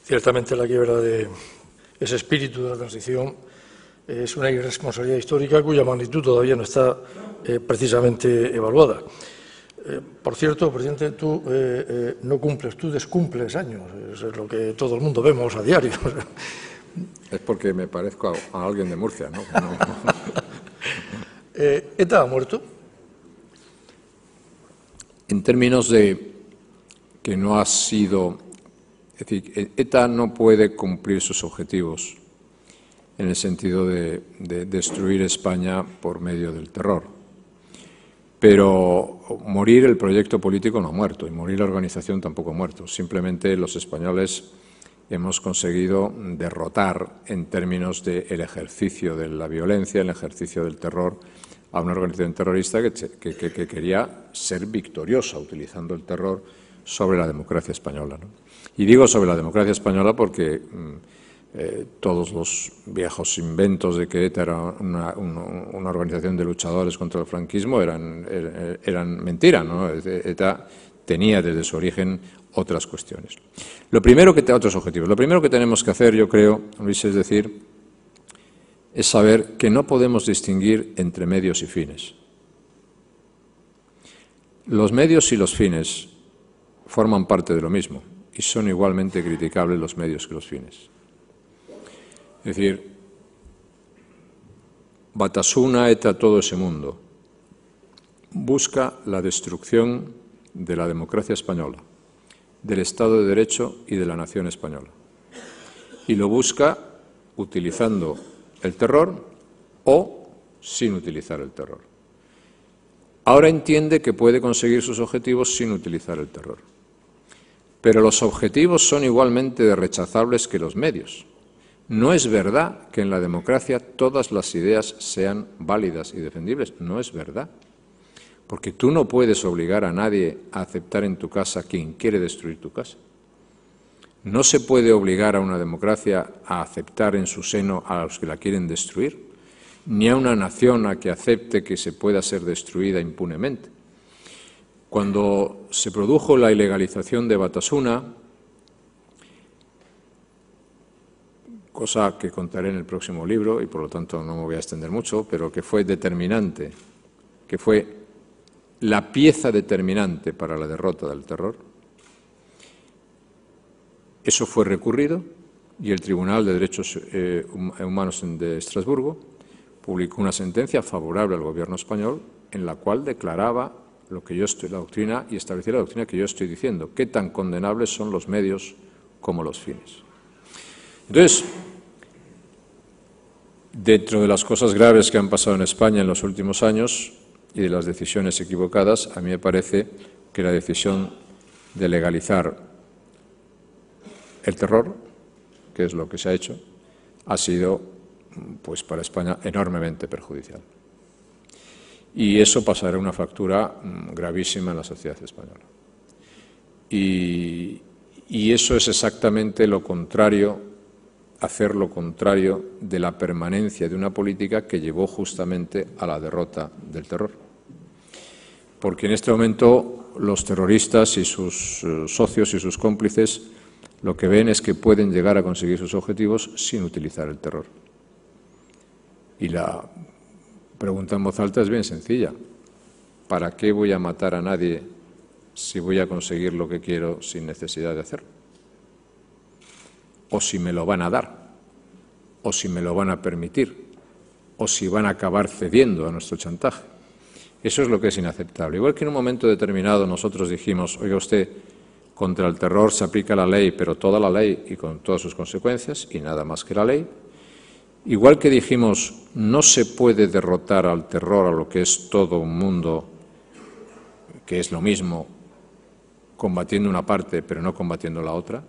Ciertamente la quiebra de ese espíritu de la transición es una irresponsabilidad histórica cuya magnitud todavía no está precisamente evaluada. Por cierto, presidente, tú no cumples, tú descumples años, es lo que todo el mundo vemos a diario. Es porque me parezco a alguien de Murcia, ¿no? ¿ETA ha muerto? En términos de que no ha sido... Es decir, ETA no puede cumplir sus objetivos en el sentido de destruir España por medio del terror. Pero morir el proyecto político no ha muerto y morir la organización tampoco ha muerto. Simplemente los españoles hemos conseguido derrotar en términos del ejercicio de la violencia, el ejercicio del terror, a una organización terrorista que quería ser victoriosa utilizando el terror sobre la democracia española, ¿no? Y digo sobre la democracia española porque todos los viejos inventos de que ETA era una organización de luchadores contra el franquismo eran mentira, ¿no? ETA tenía desde su origen otras cuestiones. Otros objetivos. Lo primero que tenemos que hacer, yo creo, Luis, es saber que no podemos distinguir entre medios y fines. Los medios y los fines forman parte de lo mismo y son igualmente criticables los medios que los fines. Es decir, Batasuna, ETA, todo ese mundo busca la destrucción de la democracia española, del Estado de Derecho y de la nación española. Y lo busca utilizando el terror o sin utilizar el terror. Ahora entiende que puede conseguir sus objetivos sin utilizar el terror. Pero los objetivos son igualmente rechazables que los medios. No es verdad que en la democracia todas las ideas sean válidas y defendibles. No es verdad. Porque tú no puedes obligar a nadie a aceptar en tu casa quien quiere destruir tu casa. No se puede obligar a una democracia a aceptar en su seno a los que la quieren destruir, ni a una nación a que acepte que se pueda ser destruida impunemente. Cuando se produjo la ilegalización de Batasuna, cosa que contaré en el próximo libro y por lo tanto no me voy a extender mucho, pero que fue determinante, que fue la pieza determinante para la derrota del terror, eso fue recurrido y el Tribunal de Derechos Humanos de Estrasburgo publicó una sentencia favorable al gobierno español en la cual declaraba la doctrina y establecía la doctrina que yo estoy diciendo, qué tan condenables son los medios como los fines. Entonces, dentro de las cosas graves que han pasado en España en los últimos años y de las decisiones equivocadas, a mí me parece que la decisión de legalizar el terror, que es lo que se ha hecho, ha sido, pues, para España enormemente perjudicial. Y eso pasará una factura gravísima en la sociedad española. Y eso es exactamente lo contrario, hacer lo contrario de la permanencia de una política que llevó justamente a la derrota del terror. Porque en este momento los terroristas y sus socios y sus cómplices lo que ven es que pueden llegar a conseguir sus objetivos sin utilizar el terror. Y la pregunta en voz alta es bien sencilla. ¿Para qué voy a matar a nadie si voy a conseguir lo que quiero sin necesidad de hacerlo? O si me lo van a dar, o si me lo van a permitir, o si van a acabar cediendo a nuestro chantaje. Eso es lo que es inaceptable. Igual que en un momento determinado nosotros dijimos, oiga usted, contra el terror se aplica la ley, pero toda la ley y con todas sus consecuencias, y nada más que la ley. Igual que dijimos, no se puede derrotar al terror, a lo que es todo un mundo, que es lo mismo, combatiendo una parte, pero no combatiendo la otra.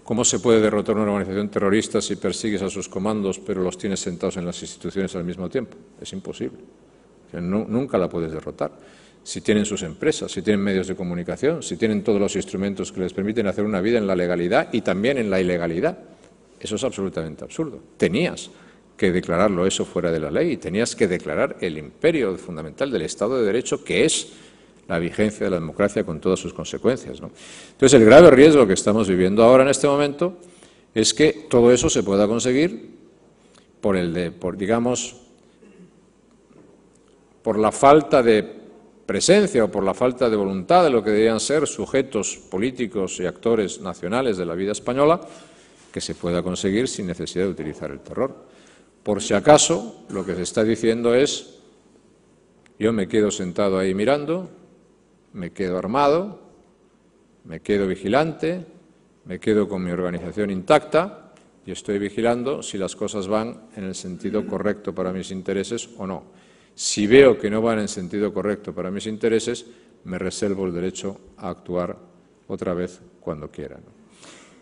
¿Cómo se puede derrotar una organización terrorista si persigues a sus comandos, pero los tienes sentados en las instituciones al mismo tiempo? Es imposible. Nunca la puedes derrotar. Si tienen sus empresas, si tienen medios de comunicación, si tienen todos los instrumentos que les permiten hacer una vida en la legalidad y también en la ilegalidad. Eso es absolutamente absurdo. Tenías que declararlo eso fuera de la ley y tenías que declarar el imperio fundamental del Estado de Derecho, que es la vigencia de la democracia con todas sus consecuencias, ¿no? Entonces, el grave riesgo que estamos viviendo ahora en este momento es que todo eso se pueda conseguir por la falta de presencia o por la falta de voluntad de lo que deberían ser sujetos políticos y actores nacionales de la vida española, que se pueda conseguir sin necesidad de utilizar el terror. Por si acaso, lo que se está diciendo es: yo me quedo sentado ahí mirando, me quedo armado, me quedo vigilante, me quedo con mi organización intacta y estoy vigilando si las cosas van en el sentido correcto para mis intereses o no. Si veo que no van en sentido correcto para mis intereses, me reservo el derecho a actuar otra vez cuando quiera, ¿no?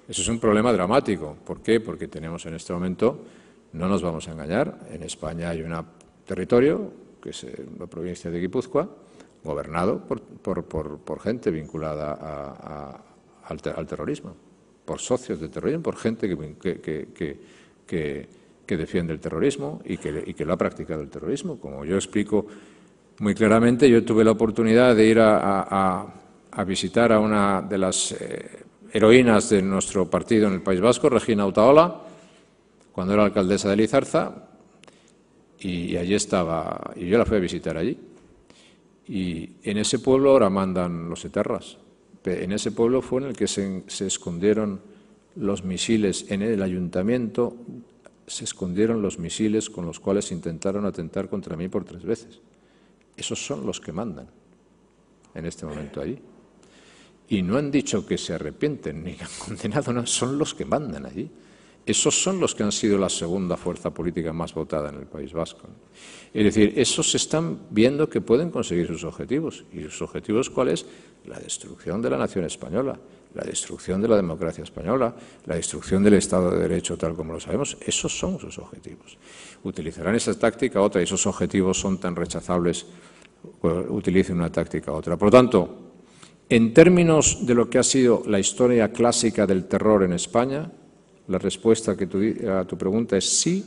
Eso es un problema dramático. ¿Por qué? Porque tenemos en este momento, no nos vamos a engañar, en España hay un territorio, que es la provincia de Guipúzcoa, gobernado por gente vinculada al terrorismo, por socios del terrorismo, por gente que defiende el terrorismo y que lo ha practicado el terrorismo. Como yo explico muy claramente, yo tuve la oportunidad de ir a visitar a una de las heroínas de nuestro partido en el País Vasco, Regina Utaola, cuando era alcaldesa de Lizarza, y allí estaba, y yo la fui a visitar allí. Y en ese pueblo ahora mandan los etarras. En ese pueblo fue en el que se escondieron los misiles, en el ayuntamiento se escondieron los misiles con los cuales intentaron atentar contra mí por 3 veces. Esos son los que mandan en este momento allí. Y no han dicho que se arrepienten ni que han condenado, no, son los que mandan allí. Esos son los que han sido la segunda fuerza política más votada en el País Vasco. Es decir, esos están viendo que pueden conseguir sus objetivos. ¿Y sus objetivos cuál es? La destrucción de la nación española, la destrucción de la democracia española, la destrucción del Estado de Derecho tal como lo sabemos. Esos son sus objetivos. Utilizarán esa táctica u otra, y esos objetivos son tan rechazables, utilicen una táctica u otra. Por lo tanto, en términos de lo que ha sido la historia clásica del terror en España, la respuesta a tu pregunta es sí,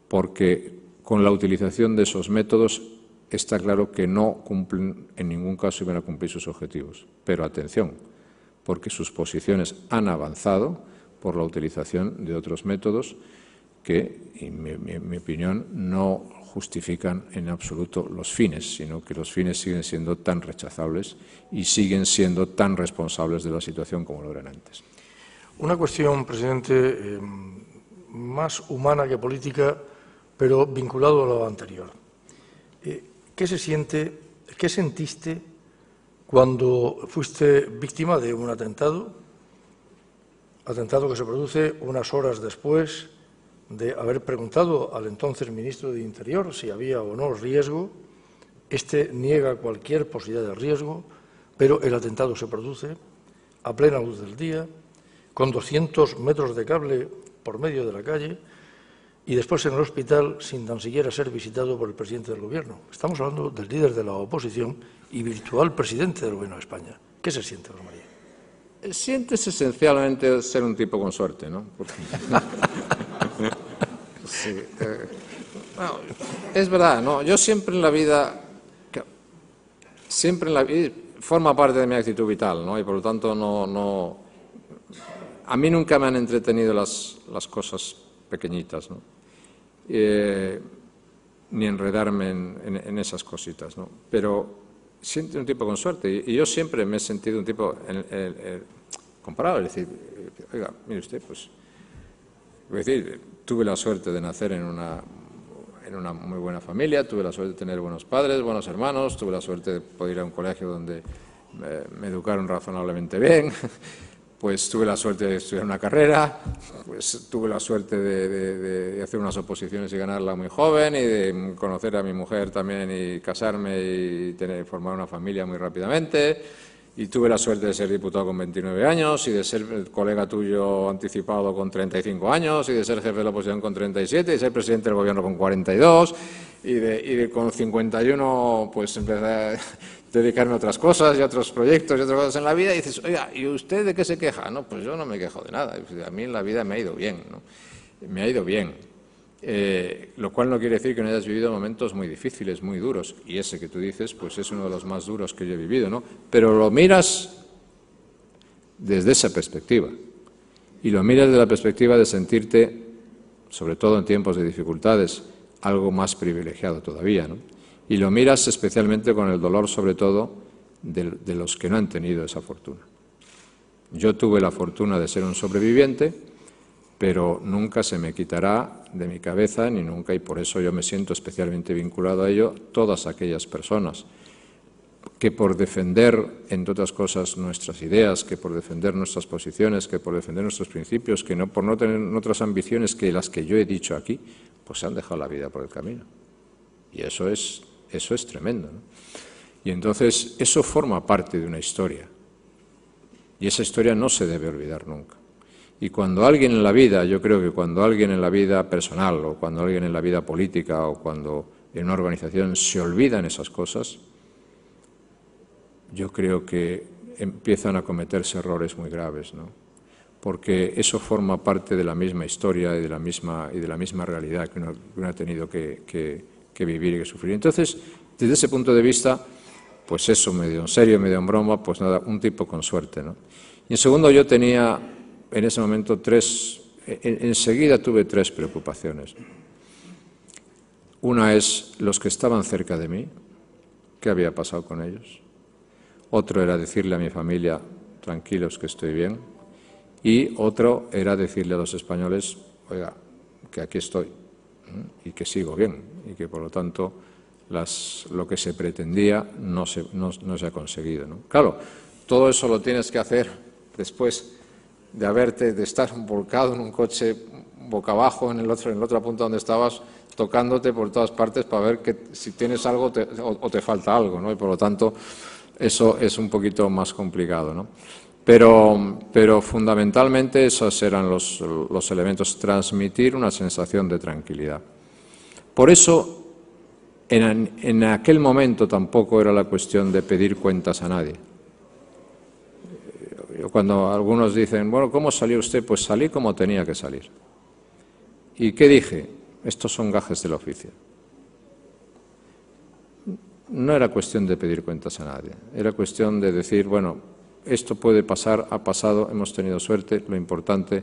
porque con la utilización de esos métodos está claro que no cumplen, en ningún caso iban a cumplir sus objetivos. Pero atención, porque sus posiciones han avanzado por la utilización de otros métodos que, en mi opinión, no justifican en absoluto los fines, sino que los fines siguen siendo tan rechazables y siguen siendo tan responsables de la situación como lo eran antes. Una cuestión, presidente, más humana que política, pero vinculado a lo anterior. ¿Qué sentiste cuando fuiste víctima de un atentado que se produce unas horas después de haber preguntado al entonces ministro de Interior si había o no riesgo? Este niega cualquier posibilidad de riesgo, pero el atentado se produce a plena luz del día, con 200 metros de cable por medio de la calle, y después en el hospital sin tan siquiera ser visitado por el presidente del Gobierno. Estamos hablando del líder de la oposición y virtual presidente del Gobierno de España. ¿Qué se siente, José María? Sientes esencialmente ser un tipo con suerte, ¿no? Porque... sí, bueno, es verdad, ¿no? Yo siempre en la vida, forma parte de mi actitud vital, ¿no? Y por lo tanto a mí nunca me han entretenido las cosas pequeñitas, ¿no? Ni enredarme en esas cositas, ¿no? Pero siento un tipo con suerte, y yo siempre me he sentido un tipo comparado, es decir, oiga, mire usted, pues, es decir, tuve la suerte de nacer en una muy buena familia, tuve la suerte de tener buenos padres, buenos hermanos, tuve la suerte de poder ir a un colegio donde me educaron razonablemente bien. Pues tuve la suerte de estudiar una carrera, pues tuve la suerte de hacer unas oposiciones y ganarla muy joven, y de conocer a mi mujer también y casarme y formar una familia muy rápidamente, y tuve la suerte de ser diputado con 29 años y de ser colega tuyo anticipado con 35 años y de ser jefe de la oposición con 37 y ser presidente del gobierno con 42 y de con 51 pues empecé a dedicarme a otras cosas y a otros proyectos y otras cosas en la vida, y dices, oiga, ¿y usted de qué se queja? No, pues yo no me quejo de nada, a mí en la vida me ha ido bien, ¿no? Me ha ido bien. Lo cual no quiere decir que no hayas vivido momentos muy difíciles, muy duros, y ese que tú dices pues es uno de los más duros que yo he vivido, ¿no? Pero lo miras desde esa perspectiva, y lo miras desde la perspectiva de sentirte, sobre todo en tiempos de dificultades, algo más privilegiado todavía, ¿no? Y lo miras especialmente con el dolor, sobre todo, de los que no han tenido esa fortuna. Yo tuve la fortuna de ser un sobreviviente, pero nunca se me quitará de mi cabeza, ni nunca, y por eso yo me siento especialmente vinculado a ello, todas aquellas personas que por defender, entre otras cosas, nuestras ideas, que por defender nuestras posiciones, que por defender nuestros principios, que no, por no tener otras ambiciones que las que yo he dicho aquí, pues se han dejado la vida por el camino. Y eso es tremendo, ¿no? Y entonces eso forma parte de una historia. Y esa historia no se debe olvidar nunca. Y cuando alguien en la vida, yo creo que cuando alguien en la vida personal, o cuando alguien en la vida política, o cuando en una organización se olvidan esas cosas, yo creo que empiezan a cometerse errores muy graves, ¿no? Porque eso forma parte de la misma historia y de la misma realidad que uno ha tenido que vivir y que sufrir. Entonces, desde ese punto de vista, pues eso, medio en serio, medio en broma, pues nada, un tipo con suerte, ¿no? Y en segundo, yo tenía en ese momento enseguida tuve tres preocupaciones. Una es los que estaban cerca de mí, ¿qué había pasado con ellos? Otro era decirle a mi familia, tranquilos que estoy bien. Y otro era decirle a los españoles, oiga, que aquí estoy y que sigo bien y que por lo tanto lo que se pretendía no se ha conseguido, ¿no? Claro, todo eso lo tienes que hacer después de estar volcado en un coche boca abajo en la otra punta donde estabas, tocándote por todas partes para ver que si tienes algo o te falta algo, ¿no? Y por lo tanto eso es un poquito más complicado, ¿no? Pero fundamentalmente esos eran los elementos, transmitir una sensación de tranquilidad. Por eso, en aquel momento tampoco era la cuestión de pedir cuentas a nadie. Cuando algunos dicen, bueno, ¿cómo salió usted? Pues salí como tenía que salir. ¿Y qué dije? Estos son gajes del oficio. No era cuestión de pedir cuentas a nadie, era cuestión de decir, bueno, esto puede pasar, ha pasado, hemos tenido suerte, lo importante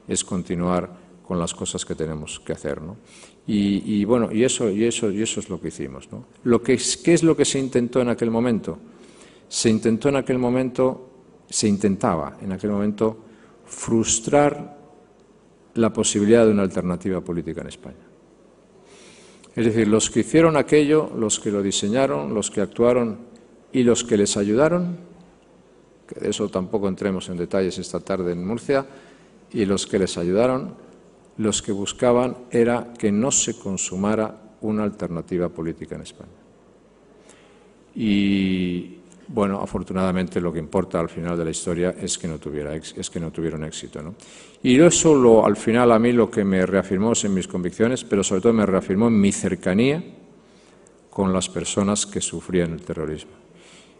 es continuar con las cosas que tenemos que hacer, ¿no? Y bueno, y eso es lo que hicimos, ¿no? ¿Qué es lo que se intentó en aquel momento? Se intentaba en aquel momento frustrar la posibilidad de una alternativa política en España. Es decir, los que hicieron aquello, los que lo diseñaron, los que actuaron y los que les ayudaron, que de eso tampoco entremos en detalles esta tarde en Murcia, y los que les ayudaron, los que buscaban era que no se consumara una alternativa política en España. Y bueno, afortunadamente lo que importa al final de la historia es que no tuvieron éxito, ¿no? Y eso al final a mí lo que me reafirmó en mis convicciones, pero sobre todo me reafirmó en mi cercanía con las personas que sufrían el terrorismo.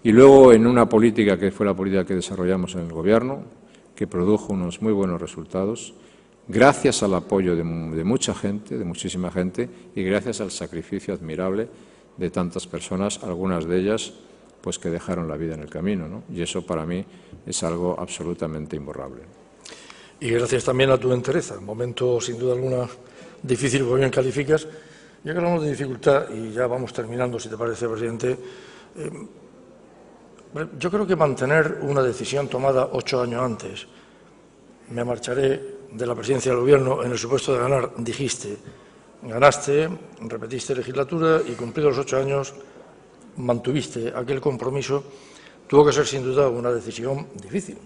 Y luego en una política que fue la política que desarrollamos en el Gobierno, que produjo unos muy buenos resultados, gracias al apoyo de mucha gente, de muchísima gente, y gracias al sacrificio admirable de tantas personas, algunas de ellas pues que dejaron la vida en el camino, ¿no? Y eso para mí es algo absolutamente imborrable. Y gracias también a tu entereza, momento sin duda alguna difícil, como bien calificas. Ya que hablamos de dificultad, y ya vamos terminando, si te parece, presidente, yo creo que mantener una decisión tomada 8 años antes, me marcharé de la presidencia del Gobierno en el supuesto de ganar, dijiste, ganaste, repetiste legislatura y cumplidos los 8 años mantuviste aquel compromiso, tuvo que ser sin duda una decisión difícil,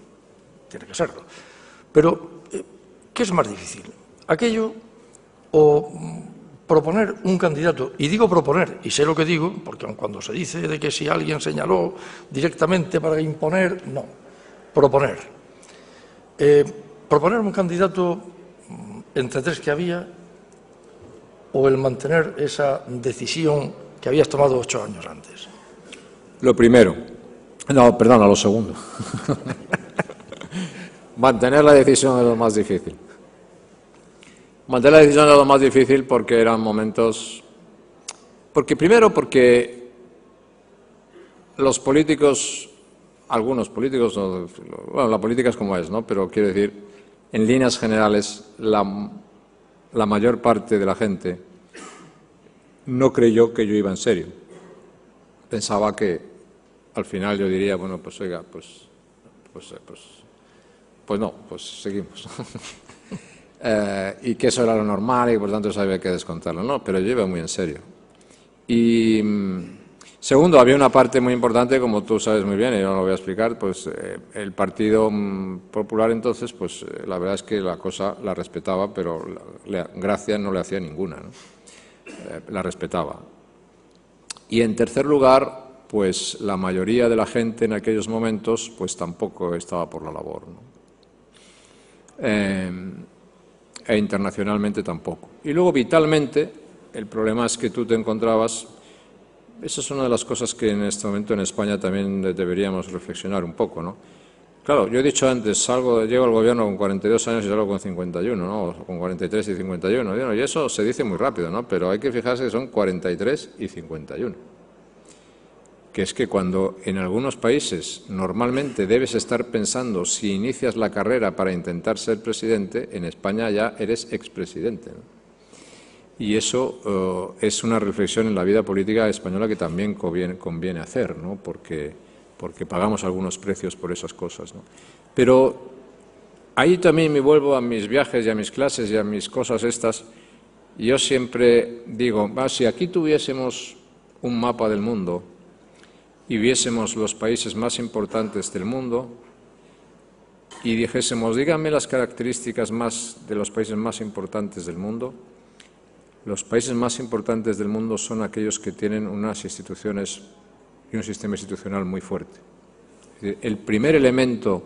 tiene que serlo. Pero, ¿qué es más difícil? ¿Aquello o proponer un candidato? Y digo proponer, y sé lo que digo, porque aun cuando se dice de que si alguien señaló directamente para imponer, no, proponer. Proponer un candidato entre tres que había o el mantener esa decisión que habías tomado 8 años antes. Lo primero, lo segundo. Mantener la decisión es lo más difícil. Mantener la decisión era lo más difícil porque eran momentos... Primero porque los políticos, algunos políticos, bueno, la política es como es, ¿no? Pero quiero decir, en líneas generales, la mayor parte de la gente no creyó que yo iba en serio. Pensaba que al final yo diría, bueno, pues oiga, pues no, pues seguimos. Y que eso era lo normal y por tanto eso había que descontarlo. No, pero yo iba muy en serio. Y segundo, había una parte muy importante, como tú sabes muy bien, y yo no lo voy a explicar, pues el Partido Popular entonces, pues la verdad es que la cosa la respetaba, pero gracia no le hacía ninguna, ¿no? La respetaba. Y en tercer lugar, pues la mayoría de la gente en aquellos momentos, pues tampoco estaba por la labor, ¿no? E internacionalmente tampoco. Y luego, vitalmente, el problema es que tú te encontrabas... Esa es una de las cosas que en este momento en España también deberíamos reflexionar un poco, ¿no? Claro, yo he dicho antes, llego al gobierno con 42 años y salgo con 51, ¿no? O con 43 y 51. Y eso se dice muy rápido, ¿no? Pero hay que fijarse que son 43 y 51. Que es que cuando en algunos países normalmente debes estar pensando si inicias la carrera para intentar ser presidente, en España ya eres expresidente, ¿no? Y eso es una reflexión en la vida política española que también conviene hacer, ¿no? Porque pagamos algunos precios por esas cosas, ¿no? Pero ahí también me vuelvo a mis viajes y a mis clases y a mis cosas estas. Y yo siempre digo, si aquí tuviésemos un mapa del mundo y viésemos los países más importantes del mundo y dijésemos, díganme las características de los países más importantes del mundo. Los países más importantes del mundo son aquellos que tienen unas instituciones y un sistema institucional muy fuerte. El primer elemento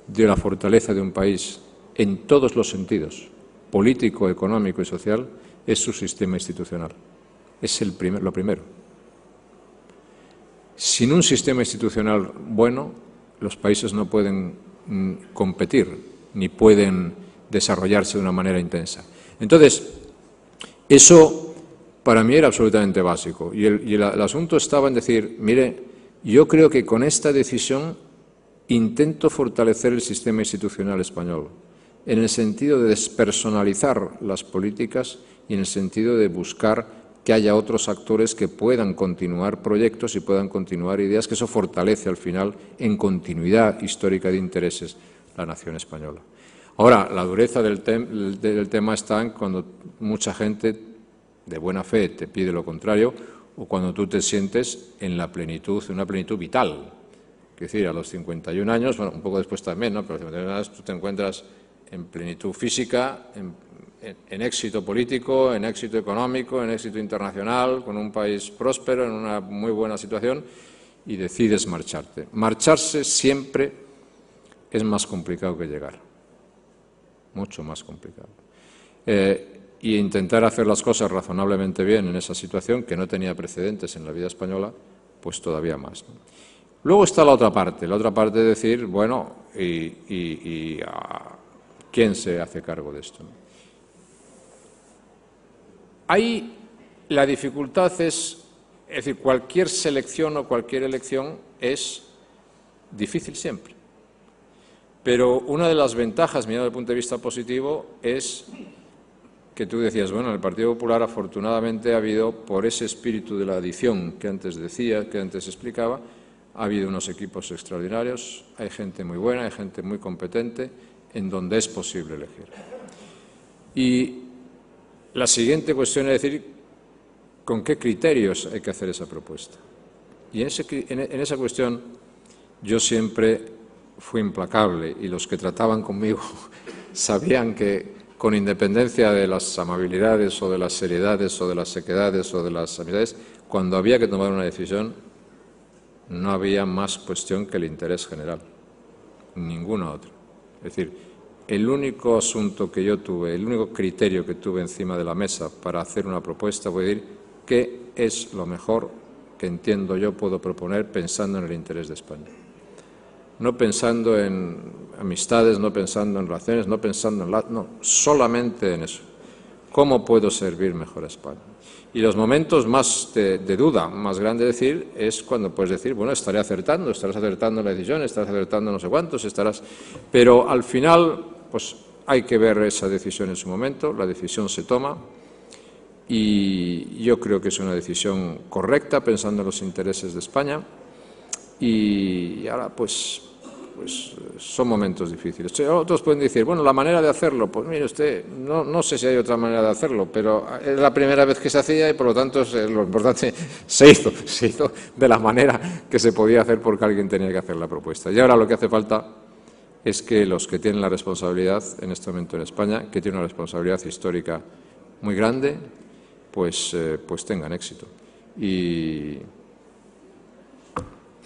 de la fortaleza de un país, en todos los sentidos, político, económico y social, es su sistema institucional. Es lo primero. Sin un sistema institucional bueno, los países no pueden competir ni pueden desarrollarse de una manera intensa. Entonces, eso para mí era absolutamente básico. Y el asunto estaba en decir, mire, yo creo que con esta decisión intento fortalecer el sistema institucional español, en el sentido de despersonalizar las políticas y en el sentido de buscar que haya otros actores que puedan continuar proyectos y puedan continuar ideas, que eso fortalece al final en continuidad histórica de intereses la nación española. Ahora, la dureza del tema está en cuando mucha gente de buena fe te pide lo contrario o cuando tú te sientes en la plenitud, en una plenitud vital. Es decir, a los 51 años, bueno, un poco después también, ¿no? Pero a los 51 años tú te encuentras en plenitud física, en éxito político, en éxito económico, en éxito internacional, con un país próspero, en una muy buena situación y decides marcharte. Marcharse siempre es más complicado que llegar. Mucho más complicado. Y intentar hacer las cosas razonablemente bien en esa situación, que no tenía precedentes en la vida española, pues todavía más, ¿no? Luego está la otra parte de decir, bueno, ¿quién se hace cargo de esto? Ahí la dificultad es decir, cualquier selección o cualquier elección es difícil siempre. Pero una de las ventajas, mirando desde el punto de vista positivo, es que tú decías, bueno, en el Partido Popular afortunadamente ha habido, por ese espíritu de la adición que antes decía, que antes explicaba, ha habido unos equipos extraordinarios, hay gente muy buena, hay gente muy competente, en donde es posible elegir. Y la siguiente cuestión es decir, ¿con qué criterios hay que hacer esa propuesta? Y en esa cuestión yo siempre fui implacable y los que trataban conmigo sabían que, con independencia de las amabilidades o de las seriedades o de las sequedades o de las amistades, cuando había que tomar una decisión no había más cuestión que el interés general, ninguna otra. Es decir, el único asunto que yo tuve, el único criterio que tuve encima de la mesa para hacer una propuesta fue decir qué es lo mejor que entiendo yo puedo proponer pensando en el interés de España. No pensando en amistades, no pensando en relaciones, no pensando en no, solamente en eso. ¿Cómo puedo servir mejor a España? Y los momentos más de duda, más grande decir, es cuando puedes decir, bueno, estarás acertando en la decisión, estarás acertando no sé cuántos, Pero al final, pues hay que ver esa decisión en su momento, la decisión se toma y yo creo que es una decisión correcta, pensando en los intereses de España. Y ahora, pues son momentos difíciles. Otros pueden decir, bueno, la manera de hacerlo, pues mire usted, no sé si hay otra manera de hacerlo, pero es la primera vez que se hacía y por lo tanto lo importante se hizo de la manera que se podía hacer porque alguien tenía que hacer la propuesta. Y ahora lo que hace falta es que los que tienen la responsabilidad en este momento en España, que tienen una responsabilidad histórica muy grande, pues tengan éxito. Y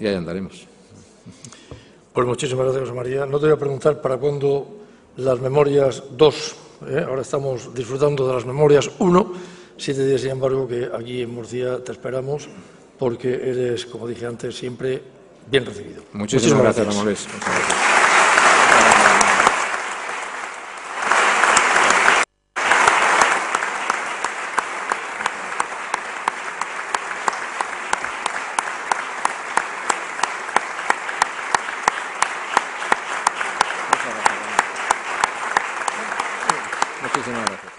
ahí andaremos. Pues muchísimas gracias, José María. No te voy a preguntar para cuándo las memorias 2, ahora estamos disfrutando de las memorias 1, 7 días, sin embargo, que aquí en Murcia te esperamos, porque eres, como dije antes, siempre bien recibido. Muchísimas gracias, Ramón. Muchísimas gracias.